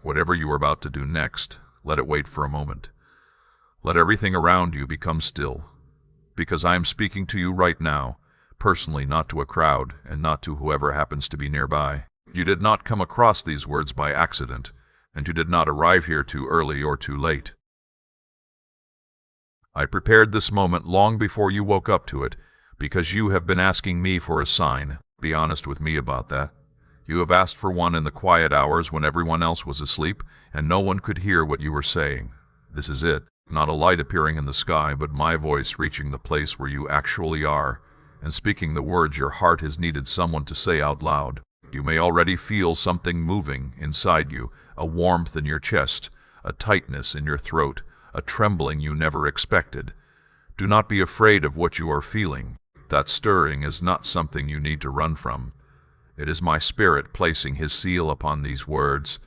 Whatever you are about to do next, let it wait for a moment. Let everything around you become still, because I am speaking to you right now, personally, not to a crowd, and not to whoever happens to be nearby. You did not come across these words by accident, and you did not arrive here too early or too late. I prepared this moment long before you woke up to it, because you have been asking me for a sign. Be honest with me about that. You have asked for one in the quiet hours when everyone else was asleep, and no one could hear what you were saying. This is it. Not a light appearing in the sky, but my voice reaching the place where you actually are, and speaking the words your heart has needed someone to say out loud. You may already feel something moving inside you, a warmth in your chest, a tightness in your throat, a trembling you never expected. Do not be afraid of what you are feeling. That stirring is not something you need to run from. It is my spirit placing his seal upon these words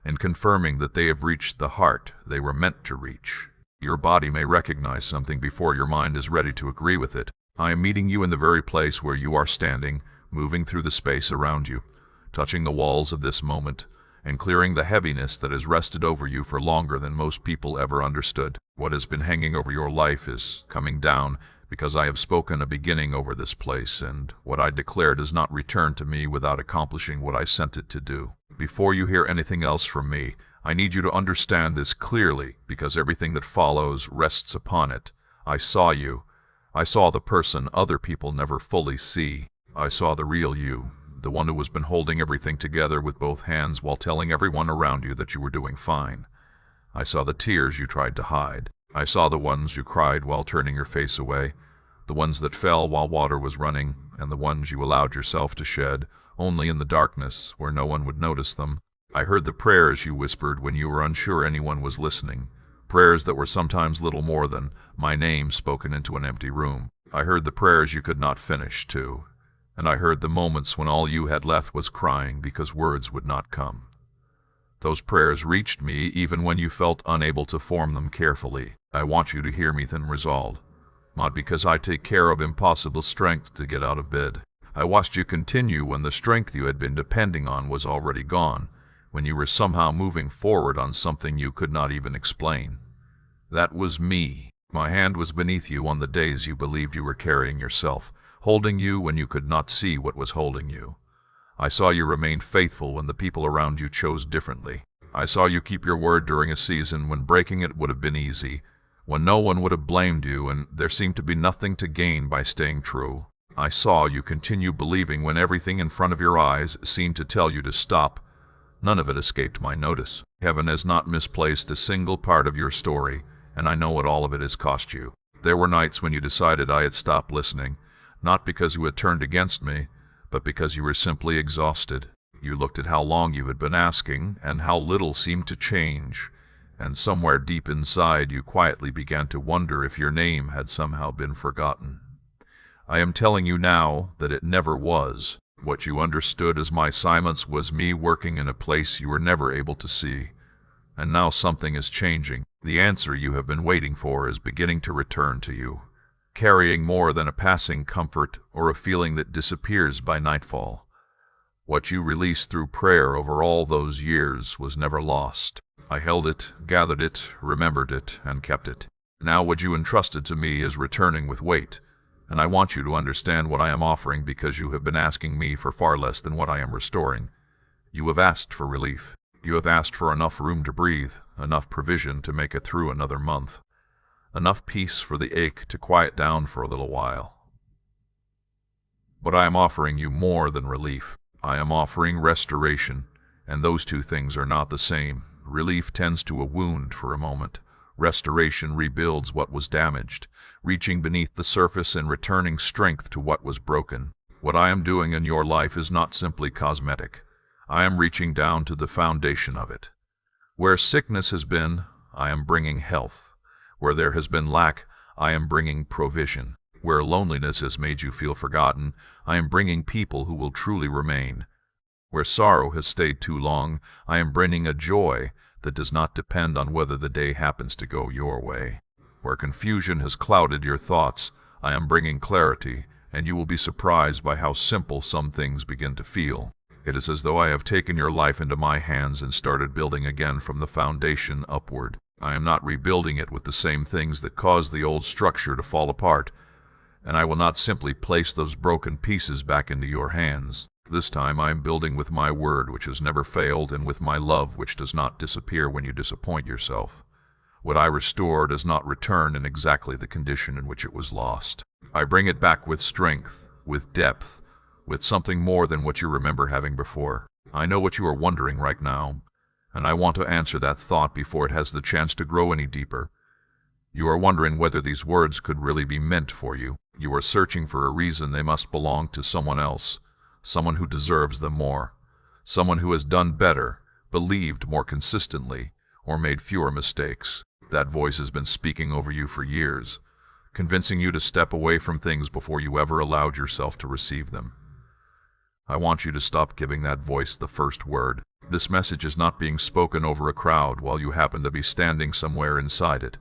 and confirming that they have reached the heart they were meant to reach. Your body may recognize something before your mind is ready to agree with it. I am meeting you in the very place where you are standing, moving through the space around you, touching the walls of this moment, and clearing the heaviness that has rested over you for longer than most people ever understood. What has been hanging over your life is coming down, because I have spoken a beginning over this place, and what I declare does not return to me without accomplishing what I sent it to do. Before you hear anything else from me, I need you to understand this clearly, because everything that follows rests upon it. I saw you. I saw the person other people never fully see. I saw the real you, the one who has been holding everything together with both hands while telling everyone around you that you were doing fine. I saw the tears you tried to hide. I saw the ones you cried while turning your face away, the ones that fell while water was running, and the ones you allowed yourself to shed, only in the darkness, where no one would notice them. I heard the prayers you whispered when you were unsure anyone was listening, prayers that were sometimes little more than my name spoken into an empty room. I heard the prayers you could not finish, too, and I heard the moments when all you had left was crying because words would not come. Those prayers reached me even when you felt unable to form them carefully. I want you to hear me then resolved, not because I take care of impossible strength to get out of bed. I watched you continue when the strength you had been depending on was already gone, when you were somehow moving forward on something you could not even explain. That was me. My hand was beneath you on the days you believed you were carrying yourself, holding you when you could not see what was holding you. I saw you remain faithful when the people around you chose differently. I saw you keep your word during a season when breaking it would have been easy, when no one would have blamed you and there seemed to be nothing to gain by staying true. I saw you continue believing when everything in front of your eyes seemed to tell you to stop. None of it escaped my notice. Heaven has not misplaced a single part of your story, and I know what all of it has cost you. There were nights when you decided I had stopped listening, not because you had turned against me, but because you were simply exhausted. You looked at how long you had been asking, and how little seemed to change, and somewhere deep inside you quietly began to wonder if your name had somehow been forgotten. I am telling you now that it never was. What you understood as my silence was me working in a place you were never able to see. And now something is changing. The answer you have been waiting for is beginning to return to you, carrying more than a passing comfort or a feeling that disappears by nightfall. What you released through prayer over all those years was never lost. I held it, gathered it, remembered it, and kept it. Now what you entrusted to me is returning with weight, and I want you to understand what I am offering because you have been asking me for far less than what I am restoring. You have asked for relief. You have asked for enough room to breathe, enough provision to make it through another month, enough peace for the ache to quiet down for a little while. But I am offering you more than relief. I am offering restoration, and those two things are not the same. Relief tends to a wound for a moment. Restoration rebuilds what was damaged, reaching beneath the surface and returning strength to what was broken. What I am doing in your life is not simply cosmetic. I am reaching down to the foundation of it. Where sickness has been, I am bringing health. Where there has been lack, I am bringing provision. Where loneliness has made you feel forgotten, I am bringing people who will truly remain. Where sorrow has stayed too long, I am bringing a joy that does not depend on whether the day happens to go your way. Where confusion has clouded your thoughts, I am bringing clarity, and you will be surprised by how simple some things begin to feel. It is as though I have taken your life into my hands and started building again from the foundation upward. I am not rebuilding it with the same things that caused the old structure to fall apart, and I will not simply place those broken pieces back into your hands. This time I am building with my word, which has never failed, and with my love, which does not disappear when you disappoint yourself. What I restore does not return in exactly the condition in which it was lost. I bring it back with strength, with depth, with something more than what you remember having before. I know what you are wondering right now, and I want to answer that thought before it has the chance to grow any deeper. You are wondering whether these words could really be meant for you. You are searching for a reason they must belong to someone else, someone who deserves them more, someone who has done better, believed more consistently, or made fewer mistakes. That voice has been speaking over you for years, convincing you to step away from things before you ever allowed yourself to receive them. I want you to stop giving that voice the first word. This message is not being spoken over a crowd while you happen to be standing somewhere inside it.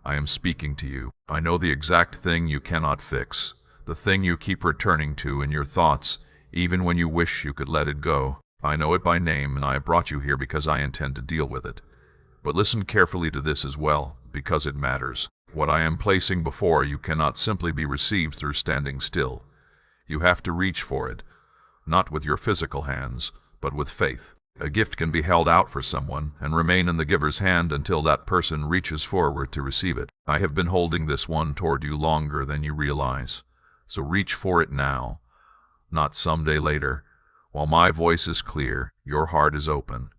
I am speaking to you. I know the exact thing you cannot fix, the thing you keep returning to in your thoughts, even when you wish you could let it go. I know it by name, and I have brought you here because I intend to deal with it. But listen carefully to this as well, because it matters. What I am placing before you cannot simply be received through standing still. You have to reach for it, not with your physical hands, but with faith. A gift can be held out for someone and remain in the giver's hand until that person reaches forward to receive it. I have been holding this one toward you longer than you realize. So reach for it now, not someday later. While my voice is clear, your heart is open,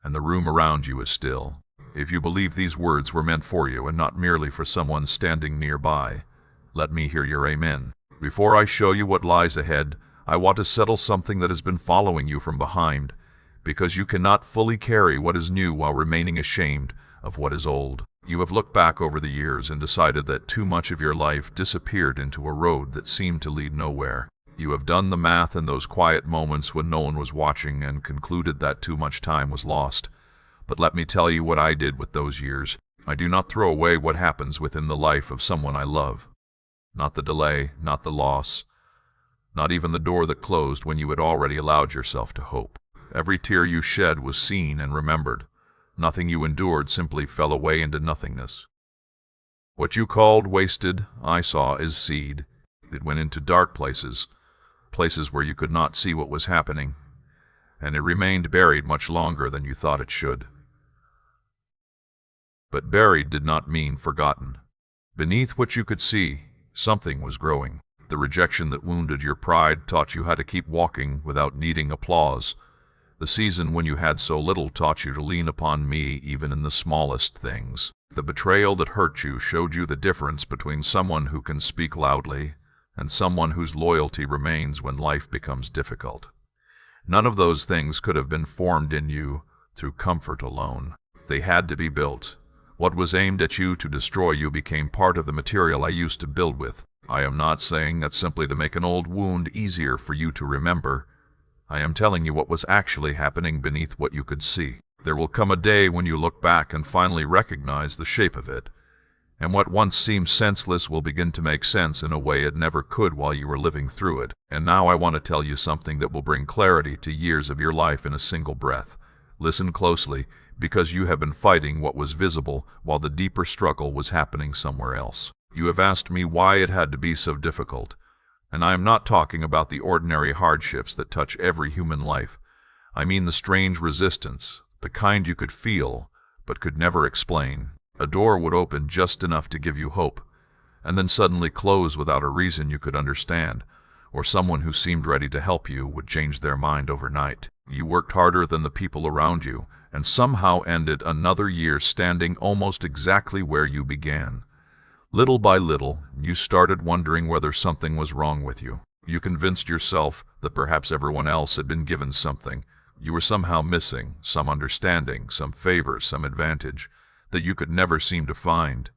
and the room around you is still. If you believe these words were meant for you and not merely for someone standing nearby, let me hear your amen. Before I show you what lies ahead, I want to settle something that has been following you from behind, because you cannot fully carry what is new while remaining ashamed of what is old. You have looked back over the years and decided that too much of your life disappeared into a road that seemed to lead nowhere. You have done the math in those quiet moments when no one was watching and concluded that too much time was lost. But let me tell you what I did with those years. I do not throw away what happens within the life of someone I love. Not the delay, not the loss, not even the door that closed when you had already allowed yourself to hope. Every tear you shed was seen and remembered. Nothing you endured simply fell away into nothingness. What you called wasted, I saw as seed. It went into dark places, places where you could not see what was happening, and it remained buried much longer than you thought it should. But buried did not mean forgotten. Beneath what you could see, something was growing. The rejection that wounded your pride taught you how to keep walking without needing applause. The season when you had so little taught you to lean upon me even in the smallest things. The betrayal that hurt you showed you the difference between someone who can speak loudly and someone whose loyalty remains when life becomes difficult. None of those things could have been formed in you through comfort alone. They had to be built. What was aimed at you to destroy you became part of the material I used to build with. I am not saying that simply to make an old wound easier for you to remember. I am telling you what was actually happening beneath what you could see. There will come a day when you look back and finally recognize the shape of it, and what once seemed senseless will begin to make sense in a way it never could while you were living through it. And now I want to tell you something that will bring clarity to years of your life in a single breath. Listen closely, because you have been fighting what was visible while the deeper struggle was happening somewhere else. You have asked me why it had to be so difficult, and I am not talking about the ordinary hardships that touch every human life. I mean the strange resistance, the kind you could feel, but could never explain. A door would open just enough to give you hope, and then suddenly close without a reason you could understand, or someone who seemed ready to help you would change their mind overnight. You worked harder than the people around you, and somehow ended another year standing almost exactly where you began. Little by little, you started wondering whether something was wrong with you. You convinced yourself that perhaps everyone else had been given something. You were somehow missing some understanding, some favor, some advantage that you could never seem to find.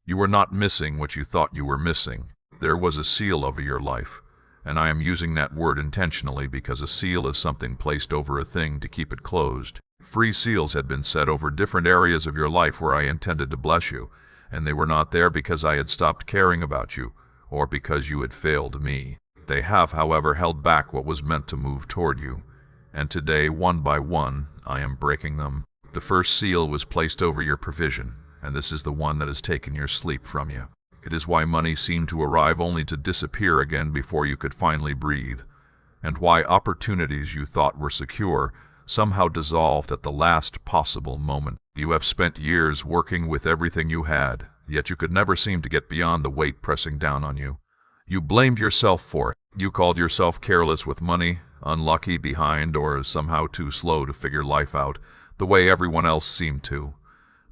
You were not missing what you thought you were missing. There was a seal over your life, and I am using that word intentionally because a seal is something placed over a thing to keep it closed. Free seals had been set over different areas of your life where I intended to bless you, and they were not there because I had stopped caring about you, or because you had failed me. They have, however, held back what was meant to move toward you. And today, one by one, I am breaking them. The first seal was placed over your provision, and this is the one that has taken your sleep from you. It is why money seemed to arrive only to disappear again before you could finally breathe, and why opportunities you thought were secure somehow dissolved at the last possible moment. You have spent years working with everything you had, yet you could never seem to get beyond the weight pressing down on you. You blamed yourself for it. You called yourself careless with money, unlucky, behind, or somehow too slow to figure life out, the way everyone else seemed to.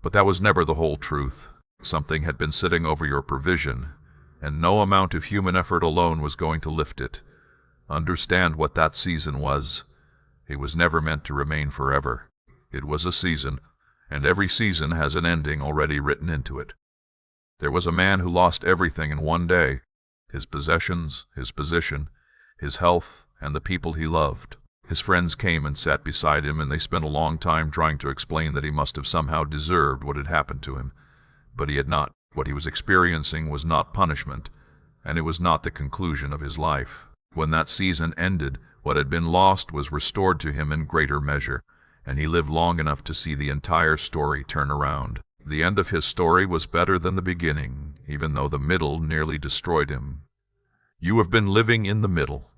But that was never the whole truth. Something had been sitting over your provision, and no amount of human effort alone was going to lift it. Understand what that season was. It was never meant to remain forever. It was a season, and every season has an ending already written into it. There was a man who lost everything in one day: his possessions, his position, his health, and the people he loved. His friends came and sat beside him, and they spent a long time trying to explain that he must have somehow deserved what had happened to him. But he had not. What he was experiencing was not punishment, and it was not the conclusion of his life. When that season ended, what had been lost was restored to him in greater measure, and he lived long enough to see the entire story turn around. The end of his story was better than the beginning, even though the middle nearly destroyed him. You have been living in the middle.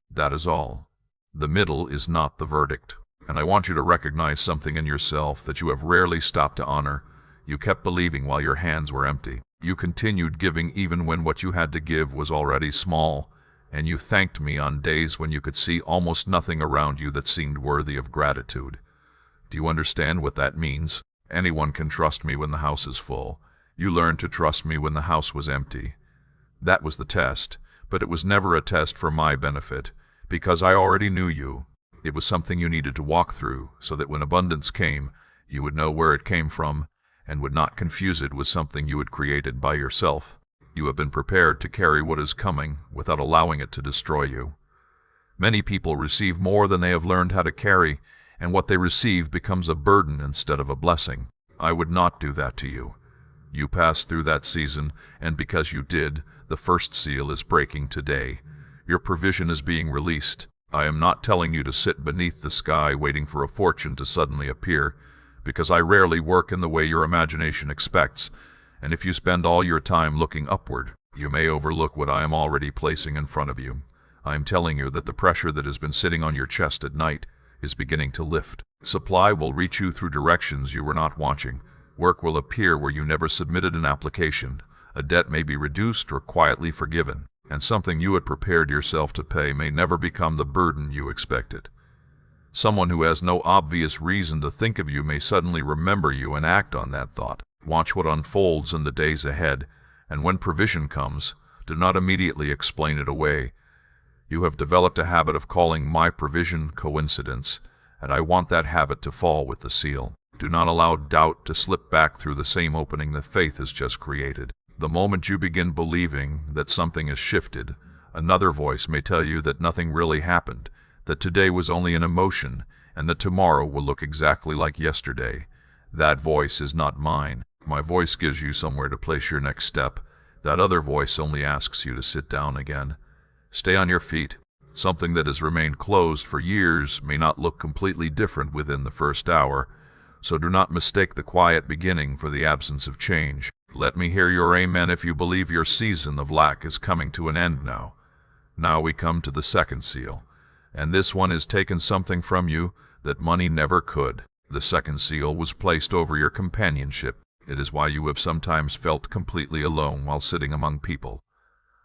That is all. The middle is not the verdict, and I want you to recognize something in yourself that you have rarely stopped to honor. You kept believing while your hands were empty. You continued giving even when what you had to give was already small, and you thanked me on days when you could see almost nothing around you that seemed worthy of gratitude. Do you understand what that means? Anyone can trust me when the house is full. You learned to trust me when the house was empty. That was the test, but it was never a test for my benefit, because I already knew you. It was something you needed to walk through, so that when abundance came, you would know where it came from, and would not confuse it with something you had created by yourself. You have been prepared to carry what is coming without allowing it to destroy you. Many people receive more than they have learned how to carry, and what they receive becomes a burden instead of a blessing. I would not do that to you. You passed through that season, and because you did, the first seal is breaking today. Your provision is being released. I am not telling you to sit beneath the sky waiting for a fortune to suddenly appear, because I rarely work in the way your imagination expects, and if you spend all your time looking upward, you may overlook what I am already placing in front of you. I am telling you that the pressure that has been sitting on your chest at night is beginning to lift. Supply will reach you through directions you were not watching. Work will appear where you never submitted an application. A debt may be reduced or quietly forgiven, and something you had prepared yourself to pay may never become the burden you expected. Someone who has no obvious reason to think of you may suddenly remember you and act on that thought. Watch what unfolds in the days ahead, and when provision comes, do not immediately explain it away. You have developed a habit of calling my provision coincidence, and I want that habit to fall with the seal. Do not allow doubt to slip back through the same opening that faith has just created. The moment you begin believing that something has shifted, another voice may tell you that nothing really happened, that today was only an emotion, and that tomorrow will look exactly like yesterday. That voice is not mine. My voice gives you somewhere to place your next step. That other voice only asks you to sit down again. Stay on your feet. Something that has remained closed for years may not look completely different within the first hour, so do not mistake the quiet beginning for the absence of change. Let me hear your amen if you believe your season of lack is coming to an end now. Now we come to the second seal, and this one has taken something from you that money never could. The second seal was placed over your companionship. It is why you have sometimes felt completely alone while sitting among people,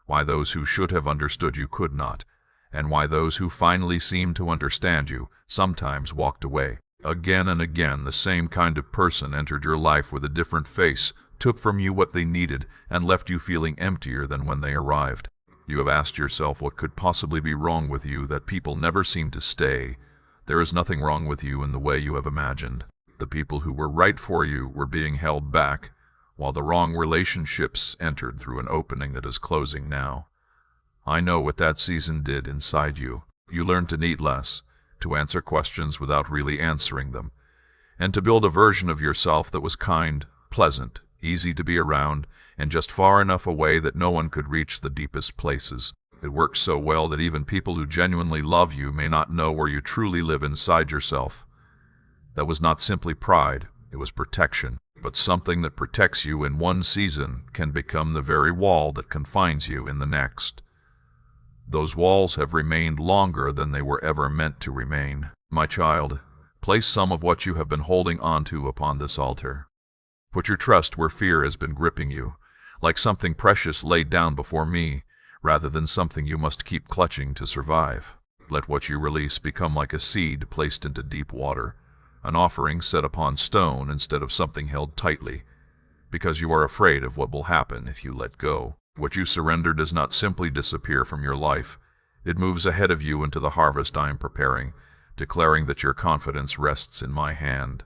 why those who should have understood you could not, and why those who finally seemed to understand you sometimes walked away. Again and again, the same kind of person entered your life with a different face, took from you what they needed, and left you feeling emptier than when they arrived. You have asked yourself what could possibly be wrong with you that people never seem to stay. There is nothing wrong with you in the way you have imagined. The people who were right for you were being held back, while the wrong relationships entered through an opening that is closing now. I know what that season did inside you. You learned to need less, to answer questions without really answering them, and to build a version of yourself that was kind, pleasant, easy to be around, and just far enough away that no one could reach the deepest places. It works so well that even people who genuinely love you may not know where you truly live inside yourself. That was not simply pride, it was protection. But something that protects you in one season can become the very wall that confines you in the next. Those walls have remained longer than they were ever meant to remain. My child, place some of what you have been holding onto upon this altar. Put your trust where fear has been gripping you, like something precious laid down before me, rather than something you must keep clutching to survive. Let what you release become like a seed placed into deep water, an offering set upon stone instead of something held tightly, because you are afraid of what will happen if you let go. What you surrender does not simply disappear from your life. It moves ahead of you into the harvest I am preparing, declaring that your confidence rests in my hand.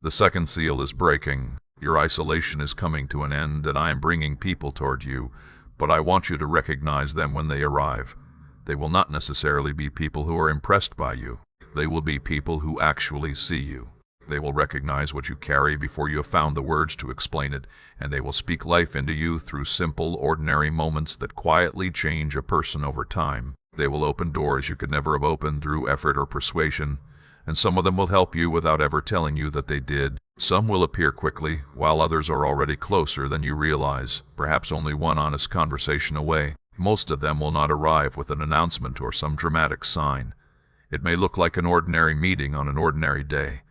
The second seal is breaking. Your isolation is coming to an end, and I am bringing people toward you, but I want you to recognize them when they arrive. They will not necessarily be people who are impressed by you. They will be people who actually see you. They will recognize what you carry before you have found the words to explain it, and they will speak life into you through simple, ordinary moments that quietly change a person over time. They will open doors you could never have opened through effort or persuasion, and some of them will help you without ever telling you that they did. Some will appear quickly, while others are already closer than you realize, perhaps only one honest conversation away. Most of them will not arrive with an announcement or some dramatic sign. It may look like an ordinary meeting on an ordinary day,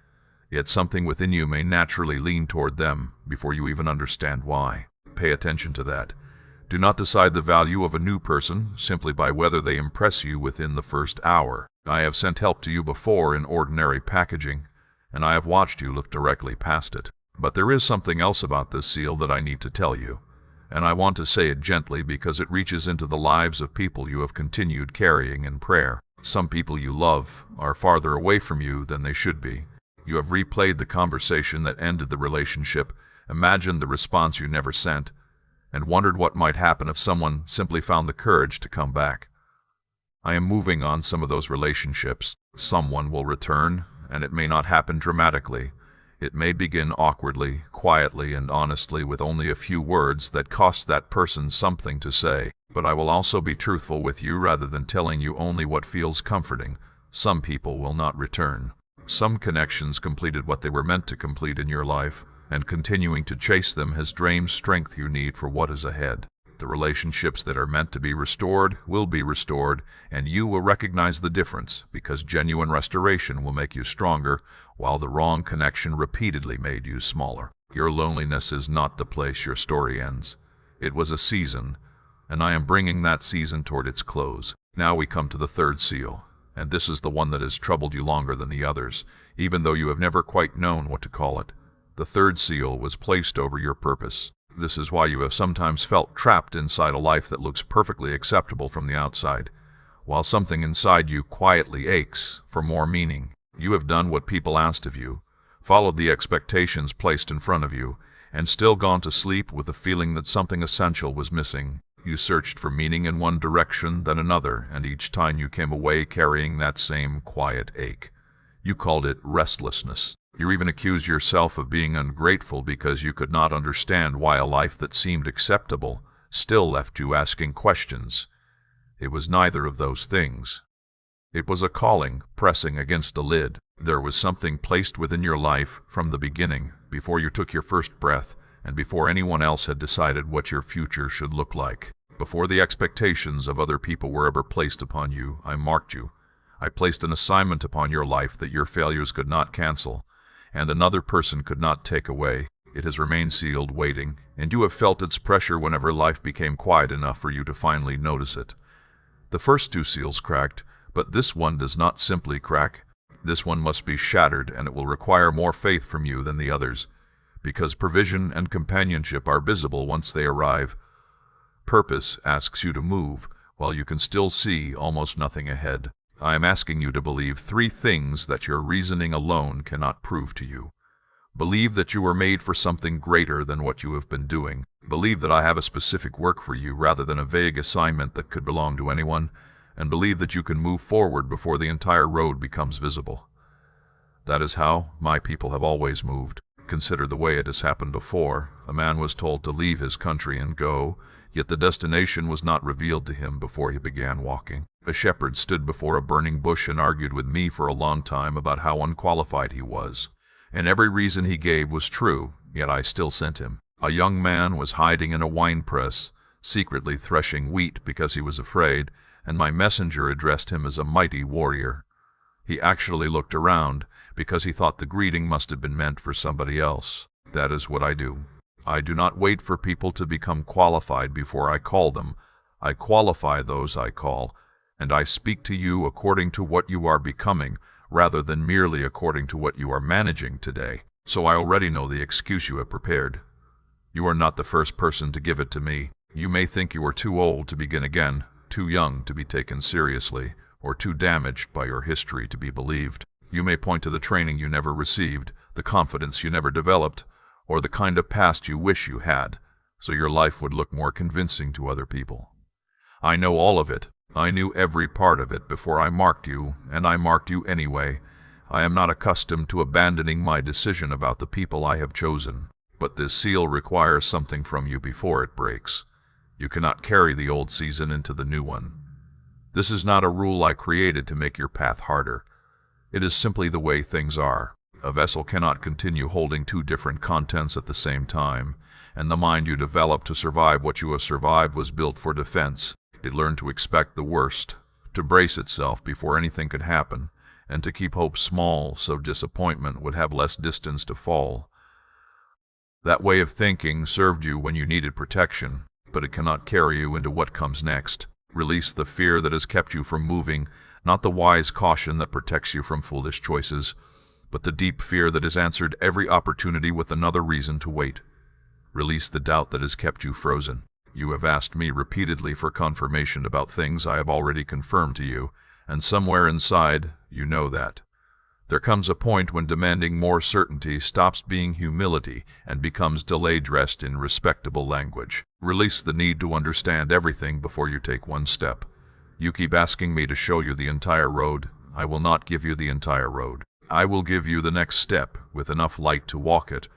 yet something within you may naturally lean toward them before you even understand why. Pay attention to that. Do not decide the value of a new person simply by whether they impress you within the first hour. I have sent help to you before in ordinary packaging, and I have watched you look directly past it. But there is something else about this seal that I need to tell you, and I want to say it gently because it reaches into the lives of people you have continued carrying in prayer. Some people you love are farther away from you than they should be. You have replayed the conversation that ended the relationship, imagined the response you never sent, and wondered what might happen if someone simply found the courage to come back. I am moving on some of those relationships. Someone will return, and it may not happen dramatically. It may begin awkwardly, quietly, and honestly with only a few words that cost that person something to say. But I will also be truthful with you rather than telling you only what feels comforting. Some people will not return. Some connections completed what they were meant to complete in your life, and continuing to chase them has drained strength you need for what is ahead. The relationships that are meant to be restored will be restored, and you will recognize the difference, because genuine restoration will make you stronger, while the wrong connection repeatedly made you smaller. Your loneliness is not the place your story ends. It was a season, and I am bringing that season toward its close. Now we come to the third seal, and this is the one that has troubled you longer than the others, even though you have never quite known what to call it. The third seal was placed over your purpose. This is why you have sometimes felt trapped inside a life that looks perfectly acceptable from the outside, while something inside you quietly aches for more meaning. You have done what people asked of you, followed the expectations placed in front of you, and still gone to sleep with the feeling that something essential was missing. You searched for meaning in one direction, then another, and each time you came away carrying that same quiet ache. You called it restlessness. You even accused yourself of being ungrateful because you could not understand why a life that seemed acceptable still left you asking questions. It was neither of those things. It was a calling pressing against a lid. There was something placed within your life from the beginning, before you took your first breath, and before anyone else had decided what your future should look like. Before the expectations of other people were ever placed upon you, I marked you. I placed an assignment upon your life that your failures could not cancel, and another person could not take away. It has remained sealed, waiting, and you have felt its pressure whenever life became quiet enough for you to finally notice it. The first two seals cracked, but this one does not simply crack. This one must be shattered, and it will require more faith from you than the others, because provision and companionship are visible once they arrive. Purpose asks you to move, while you can still see almost nothing ahead. I am asking you to believe 3 things that your reasoning alone cannot prove to you. Believe that you were made for something greater than what you have been doing. Believe that I have a specific work for you rather than a vague assignment that could belong to anyone, and believe that you can move forward before the entire road becomes visible. That is how my people have always moved. Consider the way it has happened before. A man was told to leave his country and go, Yet the destination was not revealed to him before he began walking. A shepherd stood before a burning bush and argued with me for a long time about how unqualified he was, and every reason he gave was true, yet I still sent him. A young man was hiding in a wine press, secretly threshing wheat because he was afraid, and my messenger addressed him as a mighty warrior. He actually looked around, because he thought the greeting must have been meant for somebody else. That is what I do. I do not wait for people to become qualified before I call them. I qualify those I call, and I speak to you according to what you are becoming, rather than merely according to what you are managing today. So I already know the excuse you have prepared. You are not the first person to give it to me. You may think you are too old to begin again, too young to be taken seriously, or too damaged by your history to be believed. You may point to the training you never received, the confidence you never developed, or the kind of past you wish you had, so your life would look more convincing to other people. I know all of it. I knew every part of it before I marked you, and I marked you anyway. I am not accustomed to abandoning my decision about the people I have chosen, but this seal requires something from you before it breaks. You cannot carry the old season into the new one. This is not a rule I created to make your path harder. It is simply the way things are. A vessel cannot continue holding two different contents at the same time, and the mind you developed to survive what you have survived was built for defense. It learned to expect the worst, to brace itself before anything could happen, and to keep hope small so disappointment would have less distance to fall. That way of thinking served you when you needed protection, but it cannot carry you into what comes next. Release the fear that has kept you from moving, not the wise caution that protects you from foolish choices, but the deep fear that has answered every opportunity with another reason to wait. Release the doubt that has kept you frozen. You have asked me repeatedly for confirmation about things I have already confirmed to you, and somewhere inside, you know that. There comes a point when demanding more certainty stops being humility and becomes delay dressed in respectable language. Release the need to understand everything before you take one step. You keep asking me to show you the entire road. I will not give you the entire road. I will give you the next step with enough light to walk it,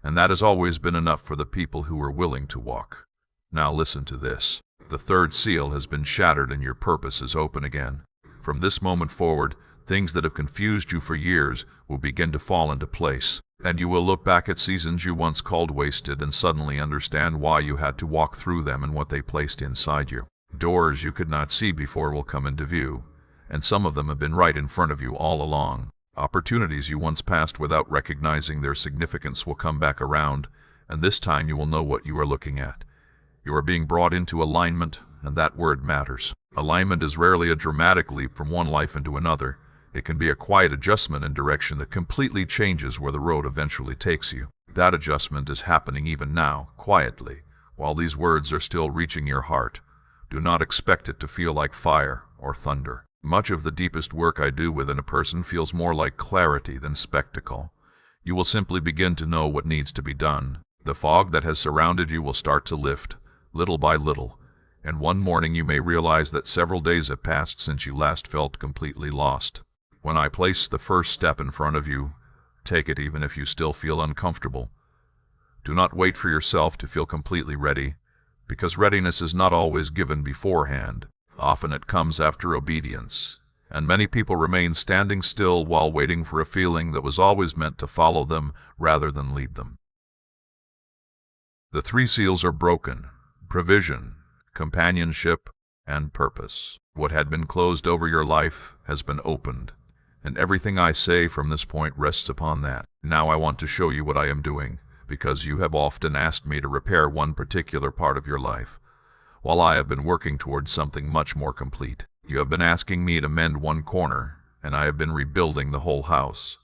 and that has always been enough for the people who are willing to walk. Now listen to this. The third seal has been shattered and your purpose is open again. From this moment forward, things that have confused you for years will begin to fall into place, and you will look back at seasons you once called wasted and suddenly understand why you had to walk through them and what they placed inside you. Doors you could not see before will come into view, and some of them have been right in front of you all along. Opportunities you once passed without recognizing their significance will come back around, and this time you will know what you are looking at. You are being brought into alignment, and that word matters. Alignment is rarely a dramatic leap from one life into another. It can be a quiet adjustment in direction that completely changes where the road eventually takes you. That adjustment is happening even now, quietly, while these words are still reaching your heart. Do not expect it to feel like fire or thunder. Much of the deepest work I do within a person feels more like clarity than spectacle. You will simply begin to know what needs to be done. The fog that has surrounded you will start to lift, little by little, and one morning you may realize that several days have passed since you last felt completely lost. When I place the first step in front of you, take it even if you still feel uncomfortable. Do not wait for yourself to feel completely ready, because readiness is not always given beforehand. Often it comes after obedience, and many people remain standing still while waiting for a feeling that was always meant to follow them rather than lead them. The three seals are broken: provision, companionship, and purpose. What had been closed over your life has been opened, and everything I say from this point rests upon that. Now I want to show you what I am doing, because you have often asked me to repair one particular part of your life, while I have been working towards something much more complete. You have been asking me to mend one corner, and I have been rebuilding the whole house.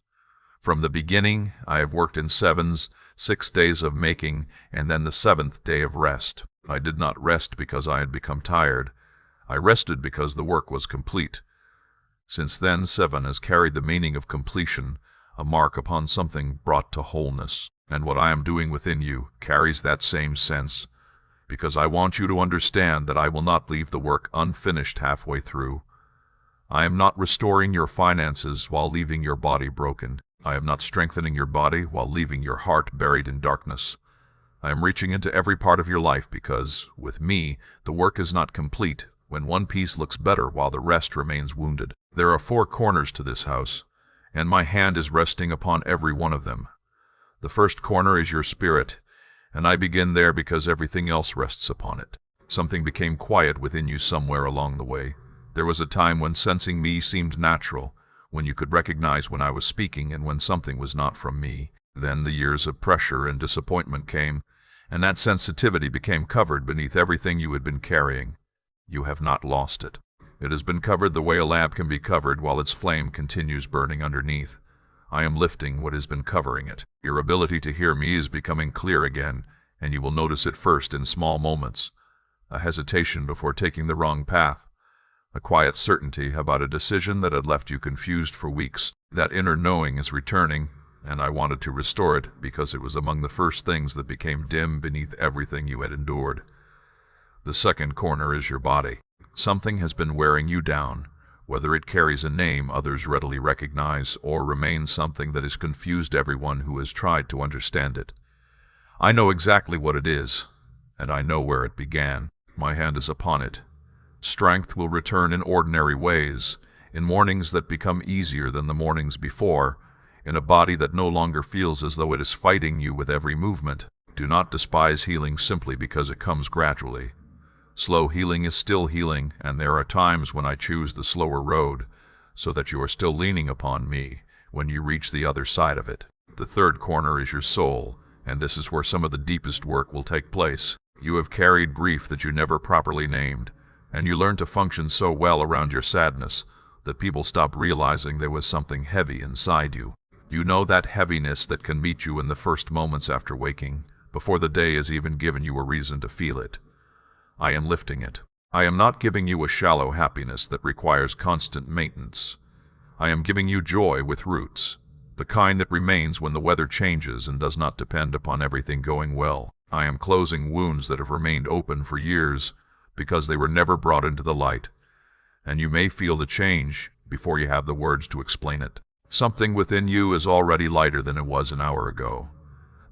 From the beginning, I have worked in sevens, 6 days of making, and then the 7th day of rest. I did not rest because I had become tired. I rested because the work was complete. Since then, 7 has carried the meaning of completion, a mark upon something brought to wholeness. And what I am doing within you carries that same sense, because I want you to understand that I will not leave the work unfinished halfway through. I am not restoring your finances while leaving your body broken. I am not strengthening your body while leaving your heart buried in darkness. I am reaching into every part of your life because, with me, the work is not complete when one piece looks better while the rest remains wounded. There are 4 corners to this house, and my hand is resting upon every one of them. The first corner is your spirit, and I begin there because everything else rests upon it. Something became quiet within you somewhere along the way. There was a time when sensing me seemed natural, when you could recognize when I was speaking and when something was not from me. Then the years of pressure and disappointment came, and that sensitivity became covered beneath everything you had been carrying. You have not lost it. It has been covered the way a lamp can be covered while its flame continues burning underneath. I am lifting what has been covering it. Your ability to hear me is becoming clear again, and you will notice it first in small moments. A hesitation before taking the wrong path. A quiet certainty about a decision that had left you confused for weeks. That inner knowing is returning, and I wanted to restore it because it was among the first things that became dim beneath everything you had endured. The second corner is your body. Something has been wearing you down, whether it carries a name others readily recognize or remains something that has confused everyone who has tried to understand it. I know exactly what it is, and I know where it began. My hand is upon it. Strength will return in ordinary ways, in mornings that become easier than the mornings before, in a body that no longer feels as though it is fighting you with every movement. Do not despise healing simply because it comes gradually. Slow healing is still healing, and there are times when I choose the slower road, so that you are still leaning upon me when you reach the other side of it. The third corner is your soul, and this is where some of the deepest work will take place. You have carried grief that you never properly named, and you learn to function so well around your sadness that people stop realizing there was something heavy inside you. You know that heaviness that can meet you in the first moments after waking, before the day has even given you a reason to feel it. I am lifting it. I am not giving you a shallow happiness that requires constant maintenance. I am giving you joy with roots, the kind that remains when the weather changes and does not depend upon everything going well. I am closing wounds that have remained open for years because they were never brought into the light, and you may feel the change before you have the words to explain it. Something within you is already lighter than it was an hour ago.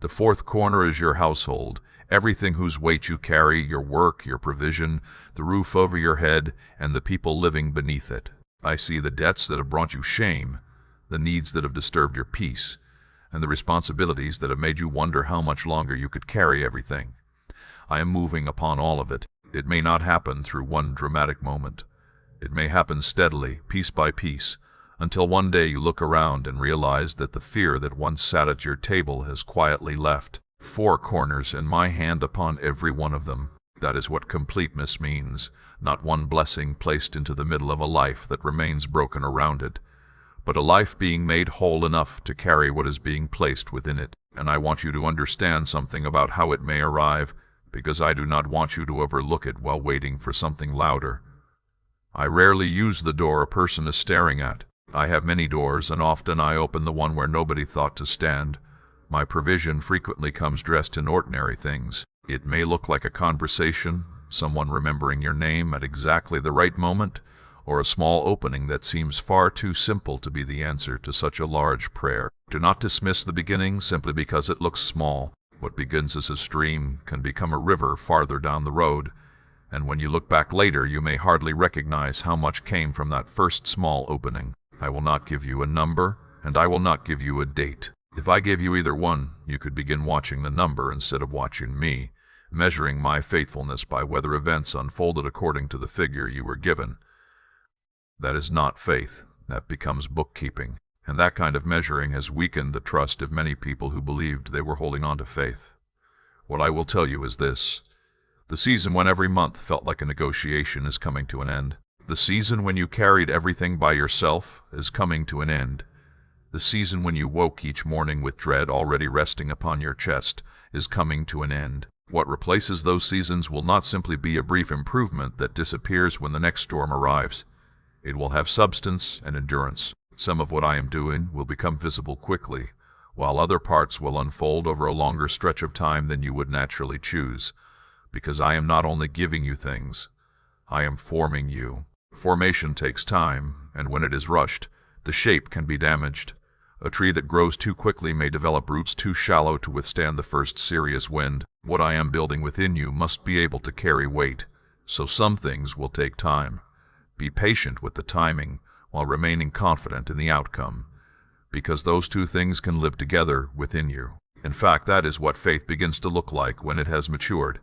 The fourth corner is your household, everything whose weight you carry, your work, your provision, the roof over your head, and the people living beneath it. I see the debts that have brought you shame, the needs that have disturbed your peace, and the responsibilities that have made you wonder how much longer you could carry everything. I am moving upon all of it. It may not happen through one dramatic moment. It may happen steadily, piece by piece, until one day you look around and realize that the fear that once sat at your table has quietly left. 4 corners and my hand upon every one of them. That is what completeness means, not one blessing placed into the middle of a life that remains broken around it, but a life being made whole enough to carry what is being placed within it. And I want you to understand something about how it may arrive, because I do not want you to overlook it while waiting for something louder. I rarely use the door a person is staring at. I have many doors, and often I open the one where nobody thought to stand. My provision frequently comes dressed in ordinary things. It may look like a conversation, someone remembering your name at exactly the right moment, or a small opening that seems far too simple to be the answer to such a large prayer. Do not dismiss the beginning simply because it looks small. What begins as a stream can become a river farther down the road, and when you look back later, you may hardly recognize how much came from that first small opening. I will not give you a number, and I will not give you a date. If I gave you either one, you could begin watching the number instead of watching me, measuring my faithfulness by whether events unfolded according to the figure you were given. That is not faith. That becomes bookkeeping. And that kind of measuring has weakened the trust of many people who believed they were holding on to faith. What I will tell you is this. The season when every month felt like a negotiation is coming to an end. The season when you carried everything by yourself is coming to an end. The season when you woke each morning with dread already resting upon your chest is coming to an end. What replaces those seasons will not simply be a brief improvement that disappears when the next storm arrives. It will have substance and endurance. Some of what I am doing will become visible quickly, while other parts will unfold over a longer stretch of time than you would naturally choose, because I am not only giving you things, I am forming you. Formation takes time, and when it is rushed, the shape can be damaged. A tree that grows too quickly may develop roots too shallow to withstand the first serious wind. What I am building within you must be able to carry weight, so some things will take time. Be patient with the timing while remaining confident in the outcome, because those two things can live together within you. In fact, that is what faith begins to look like when it has matured.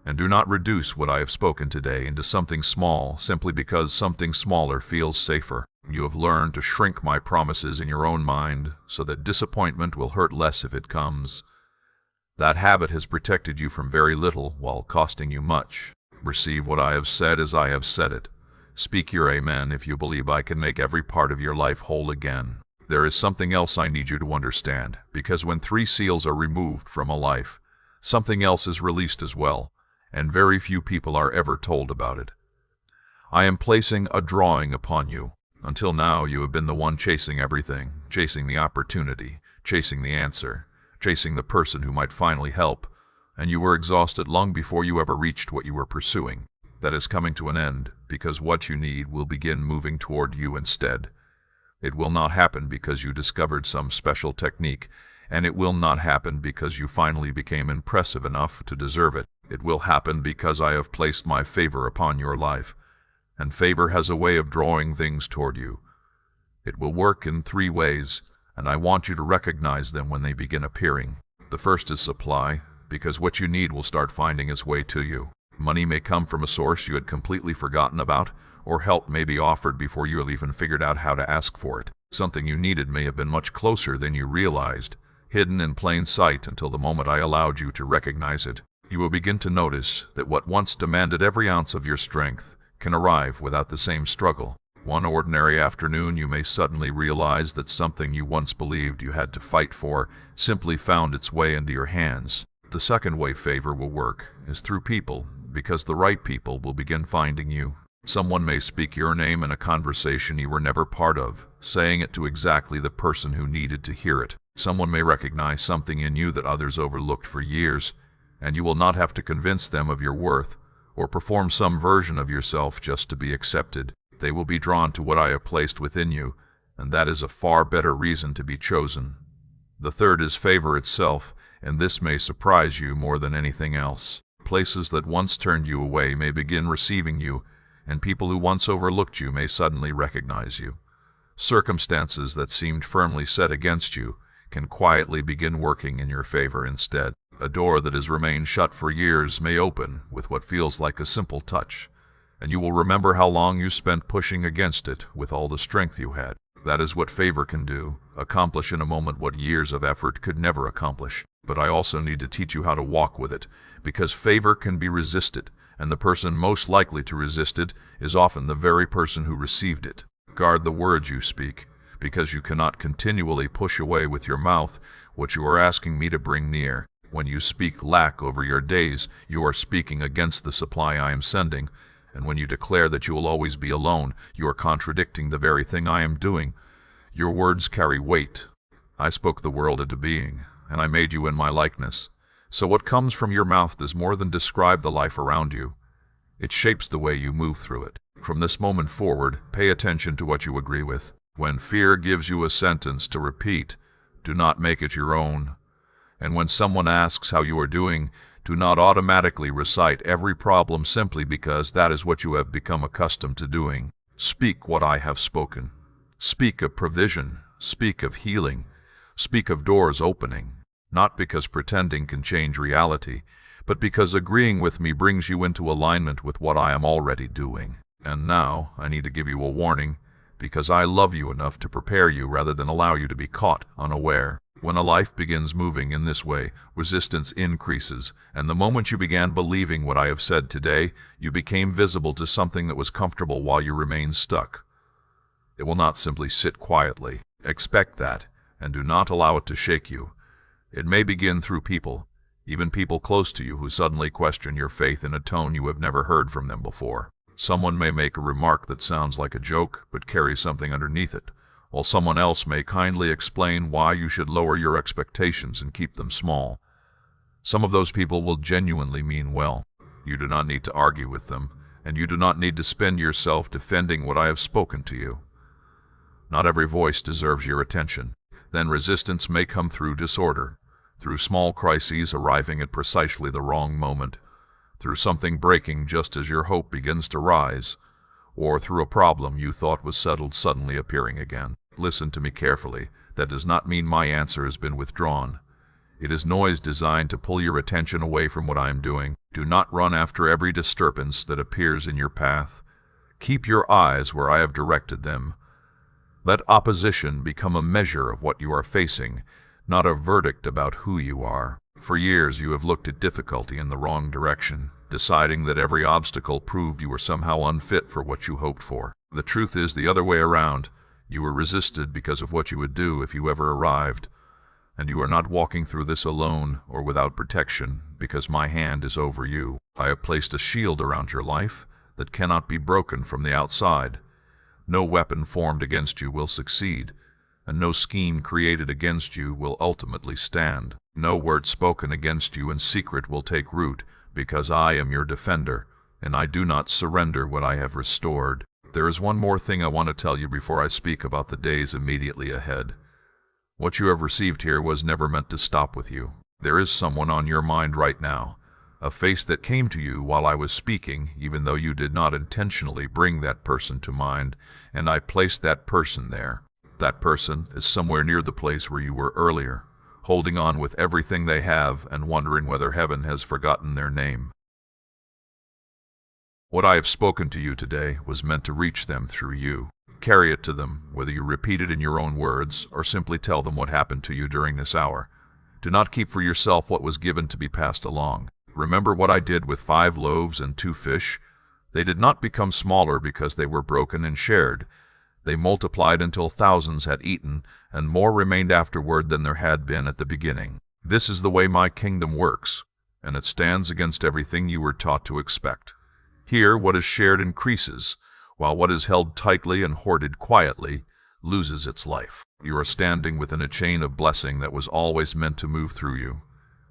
And do not reduce what I have spoken today into something small simply because something smaller feels safer. You have learned to shrink my promises in your own mind so that disappointment will hurt less if it comes. That habit has protected you from very little while costing you much. Receive what I have said as I have said it. Speak your amen if you believe I can make every part of your life whole again. There is something else I need you to understand, because when 3 seals are removed from a life, something else is released as well, and very few people are ever told about it. I am placing a drawing upon you. Until now, you have been the one chasing everything, chasing the opportunity, chasing the answer, chasing the person who might finally help, and you were exhausted long before you ever reached what you were pursuing. That is coming to an end, because what you need will begin moving toward you instead. It will not happen because you discovered some special technique, and it will not happen because you finally became impressive enough to deserve it. It will happen because I have placed my favor upon your life, and favor has a way of drawing things toward you. It will work in 3 ways, and I want you to recognize them when they begin appearing. The first is supply, because what you need will start finding its way to you. Money may come from a source you had completely forgotten about, or help may be offered before you have even figured out how to ask for it. Something you needed may have been much closer than you realized, hidden in plain sight until the moment I allowed you to recognize it. You will begin to notice that what once demanded every ounce of your strength can arrive without the same struggle. One ordinary afternoon, you may suddenly realize that something you once believed you had to fight for simply found its way into your hands. The second way favor will work is through people, because the right people will begin finding you. Someone may speak your name in a conversation you were never part of, saying it to exactly the person who needed to hear it. Someone may recognize something in you that others overlooked for years, and you will not have to convince them of your worth or perform some version of yourself just to be accepted. They will be drawn to what I have placed within you, and that is a far better reason to be chosen. The third is favor itself, and this may surprise you more than anything else. Places that once turned you away may begin receiving you, and people who once overlooked you may suddenly recognize you. Circumstances that seemed firmly set against you can quietly begin working in your favor instead. A door that has remained shut for years may open with what feels like a simple touch, and you will remember how long you spent pushing against it with all the strength you had. That is what favor can do, accomplish in a moment what years of effort could never accomplish. But I also need to teach you how to walk with it, because favor can be resisted, and the person most likely to resist it is often the very person who received it. Guard the words you speak, because you cannot continually push away with your mouth what you are asking me to bring near. When you speak lack over your days, you are speaking against the supply I am sending, and when you declare that you will always be alone, you are contradicting the very thing I am doing. Your words carry weight. I spoke the world into being, and I made you in my likeness. So what comes from your mouth does more than describe the life around you. It shapes the way you move through it. From this moment forward, pay attention to what you agree with. When fear gives you a sentence to repeat, do not make it your own. And when someone asks how you are doing, do not automatically recite every problem simply because that is what you have become accustomed to doing. Speak what I have spoken. Speak of provision. Speak of healing. Speak of doors opening. Not because pretending can change reality, but because agreeing with me brings you into alignment with what I am already doing. And now, I need to give you a warning, because I love you enough to prepare you rather than allow you to be caught unaware. When a life begins moving in this way, resistance increases, and the moment you began believing what I have said today, you became visible to something that was comfortable while you remained stuck. It will not simply sit quietly. Expect that, and do not allow it to shake you. It may begin through people, even people close to you who suddenly question your faith in a tone you have never heard from them before. Someone may make a remark that sounds like a joke but carries something underneath it, while someone else may kindly explain why you should lower your expectations and keep them small. Some of those people will genuinely mean well. You do not need to argue with them, and you do not need to spend yourself defending what I have spoken to you. Not every voice deserves your attention. then resistance may come through disorder, through small crises arriving at precisely the wrong moment, through something breaking just as your hope begins to rise, or through a problem you thought was settled suddenly appearing again. Listen to me carefully. That does not mean my answer has been withdrawn. It is noise designed to pull your attention away from what I am doing. Do not run after every disturbance that appears in your path. Keep your eyes where I have directed them. Let opposition become a measure of what you are facing, not a verdict about who you are. For years you have looked at difficulty in the wrong direction, deciding that every obstacle proved you were somehow unfit for what you hoped for. The truth is the other way around. You were resisted because of what you would do if you ever arrived. And you are not walking through this alone or without protection, because my hand is over you. I have placed a shield around your life that cannot be broken from the outside. No weapon formed against you will succeed, and no scheme created against you will ultimately stand. No word spoken against you in secret will take root, because I am your defender, and I do not surrender what I have restored. There is one more thing I want to tell you before I speak about the days immediately ahead. What you have received here was never meant to stop with you. There is someone on your mind right now, a face that came to you while I was speaking, even though you did not intentionally bring that person to mind, and I placed that person there. That person is somewhere near the place where you were earlier, holding on with everything they have and wondering whether heaven has forgotten their name. What I have spoken to you today was meant to reach them through you. Carry it to them, whether you repeat it in your own words or simply tell them what happened to you during this hour. Do not keep for yourself what was given to be passed along. Remember what I did with 5 loaves and 2 fish? They did not become smaller because they were broken and shared. They multiplied until thousands had eaten, and more remained afterward than there had been at the beginning. This is the way my kingdom works, and it stands against everything you were taught to expect. Here, what is shared increases, while what is held tightly and hoarded quietly loses its life. You are standing within a chain of blessing that was always meant to move through you.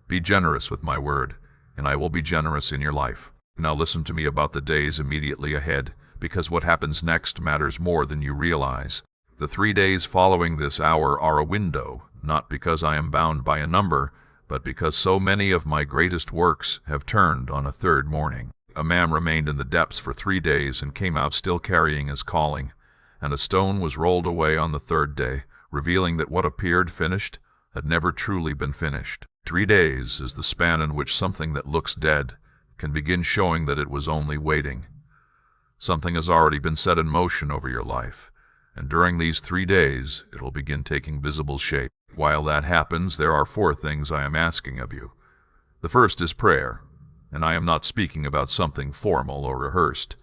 Be generous with my word, and I will be generous in your life. Now listen to me about the days immediately ahead, because what happens next matters more than you realize. The 3 days following this hour are a window, not because I am bound by a number, but because so many of my greatest works have turned on a third morning. A man remained in the depths for 3 days and came out still carrying his calling, and a stone was rolled away on the 3rd day, revealing that what appeared finished had never truly been finished. 3 days is the span in which something that looks dead can begin showing that it was only waiting. Something has already been set in motion over your life, and during these 3 days it will begin taking visible shape. While that happens, there are 4 things I am asking of you. The first is prayer, and I am not speaking about something formal or rehearsed.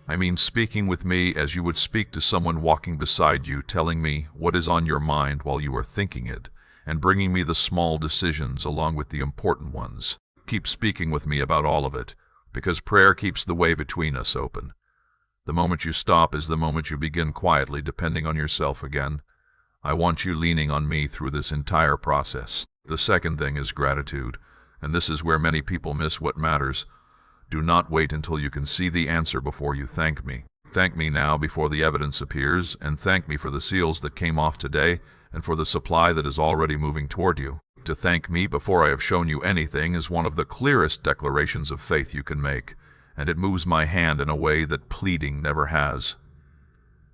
I mean speaking with me as you would speak to someone walking beside you, telling me what is on your mind while you are thinking it, and bringing me the small decisions along with the important ones. Keep speaking with me about all of it, because prayer keeps the way between us open. The moment you stop is the moment you begin quietly depending on yourself again. I want you leaning on me through this entire process. The second thing is gratitude, and this is where many people miss what matters. Do not wait until you can see the answer before you thank me. Thank me now before the evidence appears, and thank me for the seals that came off today and for the supply that is already moving toward you. To thank me before I have shown you anything is one of the clearest declarations of faith you can make, and it moves my hand in a way that pleading never has.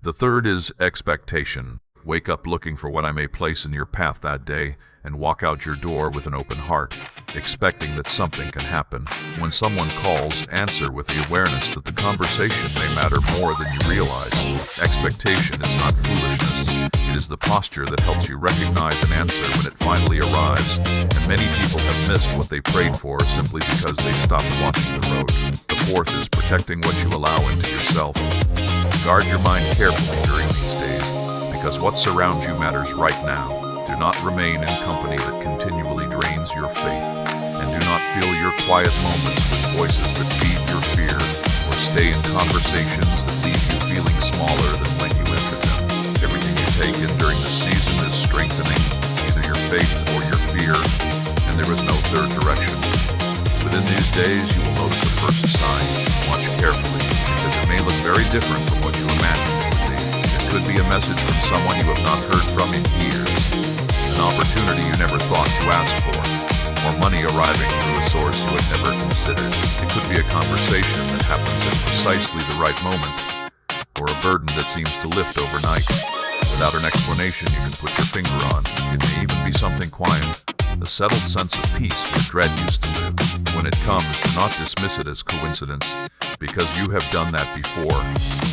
The third is expectation. Wake up looking for what I may place in your path that day, and walk out your door with an open heart, expecting that something can happen. When someone calls, answer with the awareness that the conversation may matter more than you realize. Expectation is not foolishness. It is the posture that helps you recognize an answer when it finally arrives, and many people have missed what they prayed for simply because they stopped watching the road. The fourth is protecting what you allow into yourself. Guard your mind carefully during these days, because what surrounds you matters right now. Do not remain in company that continually drains your faith, and do not fill your quiet moments with voices that feed your fear, or stay in conversations that leave you feeling smaller than when you entered them. Everything you take in during this season is strengthening either your faith or your fear, and there is no third direction. Within these days, you will notice the first sign. Watch carefully, because it may look very different from what you imagined it would be. It could be a message from someone you have not heard from in years. an opportunity you never thought to ask for, or money arriving through a source you had never considered. It could be a conversation that happens at precisely the right moment, or a burden that seems to lift overnight. Without an explanation you can put your finger on. It may even be something quiet, a settled sense of peace where dread used to live. When it comes, do not dismiss it as coincidence, because you have done that before,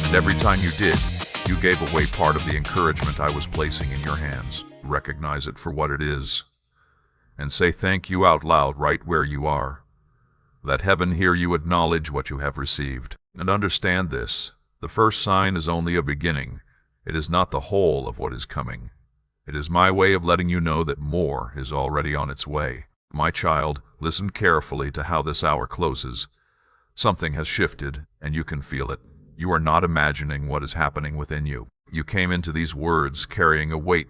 and every time you did, you gave away part of the encouragement I was placing in your hands. Recognize it for what it is, and say thank you out loud right where you are. Let heaven hear you acknowledge what you have received. And understand this, the first sign is only a beginning. It is not the whole of what is coming. It is my way of letting you know that more is already on its way. My child, listen carefully to how this hour closes. Something has shifted, and you can feel it. You are not imagining what is happening within you. You came into these words carrying a weight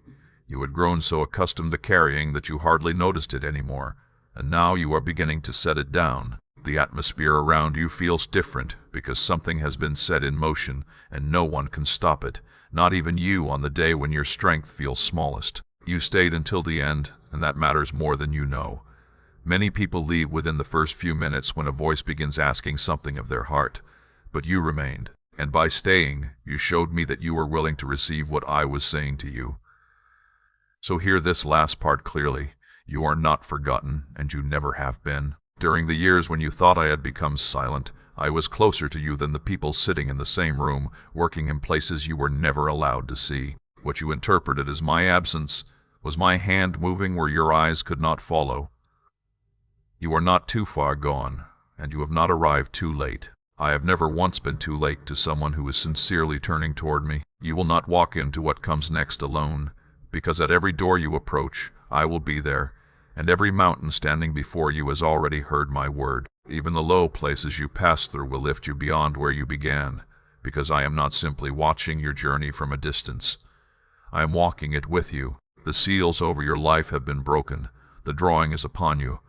you had grown so accustomed to carrying that you hardly noticed it anymore, and now you are beginning to set it down. The atmosphere around you feels different because something has been set in motion, and no one can stop it, not even you on the day when your strength feels smallest. You stayed until the end, and that matters more than you know. Many people leave within the first few minutes when a voice begins asking something of their heart, but you remained. And by staying, you showed me that you were willing to receive what I was saying to you. So hear this last part clearly. You are not forgotten, and you never have been. During the years when you thought I had become silent, I was closer to you than the people sitting in the same room, working in places you were never allowed to see. What you interpreted as my absence was my hand moving where your eyes could not follow. You are not too far gone, and you have not arrived too late. I have never once been too late to someone who is sincerely turning toward me. You will not walk into what comes next alone, because at every door you approach, I will be there, and every mountain standing before you has already heard my word. Even the low places you pass through will lift you beyond where you began, because I am not simply watching your journey from a distance. I am walking it with you. The seals over your life have been broken, the drawing is upon you,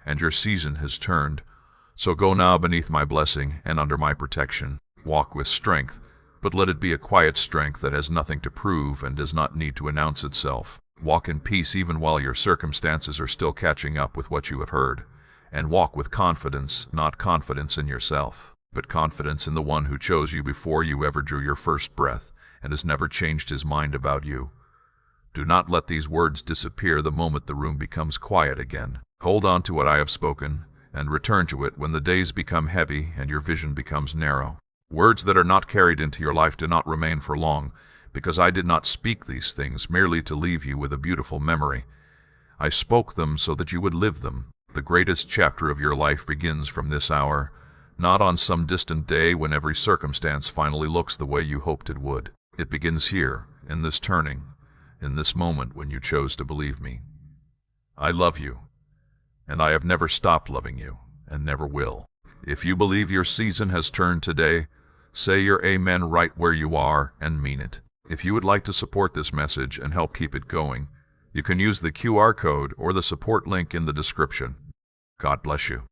and your season has turned. So go now beneath my blessing and under my protection. Walk with strength, but let it be a quiet strength that has nothing to prove and does not need to announce itself. Walk in peace even while your circumstances are still catching up with what you have heard. And walk with confidence, not confidence in yourself, but confidence in the one who chose you before you ever drew your first breath and has never changed his mind about you. Do not let these words disappear the moment the room becomes quiet again. Hold on to what I have spoken, and return to it when the days become heavy and your vision becomes narrow. Words that are not carried into your life do not remain for long, because I did not speak these things merely to leave you with a beautiful memory. I spoke them so that you would live them. The greatest chapter of your life begins from this hour, not on some distant day when every circumstance finally looks the way you hoped it would. It begins here, in this turning, in this moment when you chose to believe me. I love you, and I have never stopped loving you, and never will. If you believe your season has turned today, say your amen right where you are and mean it. If you would like to support this message and help keep it going, you can use the QR code or the support link in the description. God bless you.